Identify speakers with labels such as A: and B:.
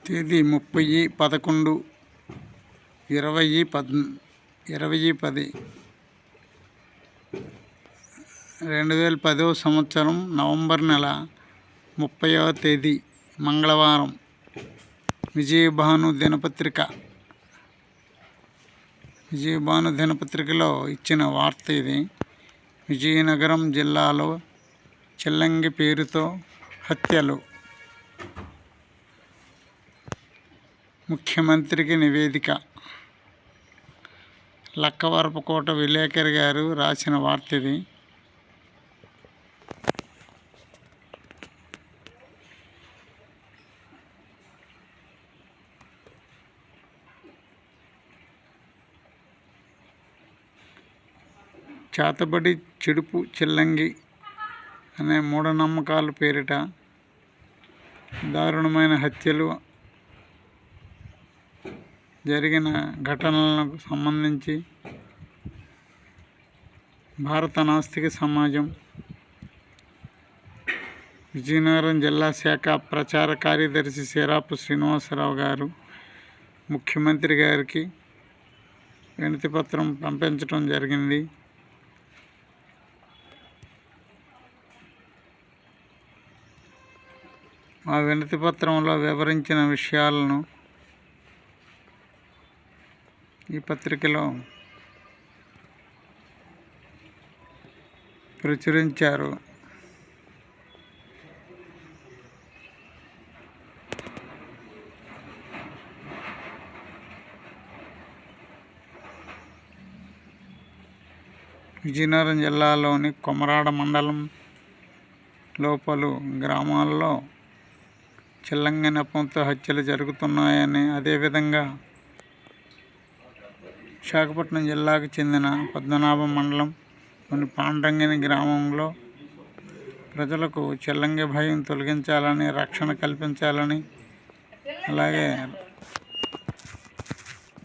A: తేదీ 30/11/2010 సంవత్సరం నవంబర్ నెల 30వ తేదీ మంగళవారం. విజయభాను దినపత్రికలో ఇచ్చిన వార్త ఇది. విజయనగరం జిల్లాలో చిల్లంగి పేరుతో హత్యలు. ముఖ్యమంత్రికి నివేదిక. లక్కవరపుకోట విలేకరి గారు రాసిన వార్త ఇది. చేతబడి చెడుపు చిల్లంగి అనే మూఢనమ్మకాల పేరిట దారుణమైన హత్యలు జరిగిన ఘటనలకు సంబంధించి భారత నాస్తిక సమాజం విజయనగరం జిల్లా శాఖ ప్రచార కార్యదర్శి సిరాపు శ్రీనివాసరావు గారు ముఖ్యమంత్రి గారికి వినతిపత్రం పంపించడం జరిగింది. ఆ వినతిపత్రంలో వివరించిన విషయాలను ఈ పత్రికలో ప్రచురించారు. విజయనగరం జిల్లాలోని కొమరాడ మండలం పలు గ్రామాల్లో చిల్లంగి నెపంతో హత్యలు జరుగుతున్నాయని, అదేవిధంగా విశాఖపట్నం జిల్లాకు చెందిన పద్మనాభం మండలం కొన్ని పాండ్రంగిని గ్రామంలో ప్రజలకు చిల్లంగి భయం తొలగించాలని, రక్షణ కల్పించాలని, అలాగే